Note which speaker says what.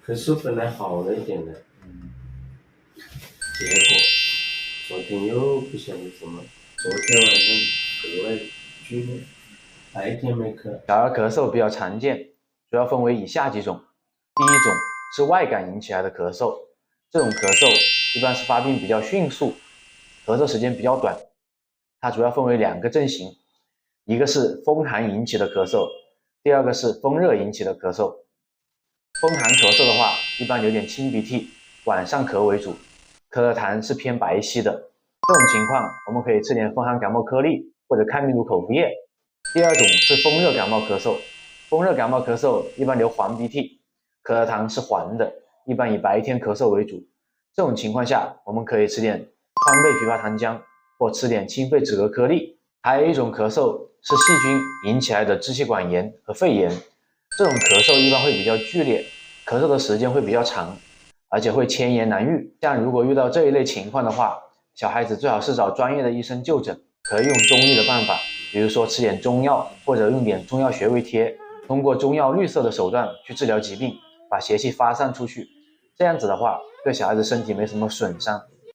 Speaker 1: 咳嗽本来好了一点的，结果昨天又不晓得怎么，昨天晚上格外剧烈，白天没咳。
Speaker 2: 小儿咳嗽比较常见，主要分为以下几种。第一种是外感引起来的咳嗽，这种咳嗽一般是发病比较迅速，咳嗽时间比较短。它主要分为2个阵型，一个是风寒引起的咳嗽，第二个是风热引起的咳嗽。风寒咳嗽的话，一般有点清鼻涕，晚上咳为主，咳的痰是偏白稀的。这种情况，我们可以吃点风寒感冒颗粒或者抗病毒口服液。第二种是风热感冒咳嗽，风热感冒咳嗽一般流黄鼻涕，咳的痰是黄的，一般以白天咳嗽为主。这种情况下，我们可以吃点川贝枇杷糖浆或吃点清肺止咳颗粒。还有一种咳嗽是细菌引起来的支气管炎和肺炎，这种咳嗽一般会比较剧烈，咳嗽的时间会比较长，而且会千言难愈。像如果遇到这一类情况的话，小孩子最好是找专业的医生就诊，可以用中医的办法，比如说吃点中药，或者用点中药穴位贴，通过中药绿色的手段去治疗疾病，把邪气发散出去。这样子的话，对小孩子身体没什么损伤。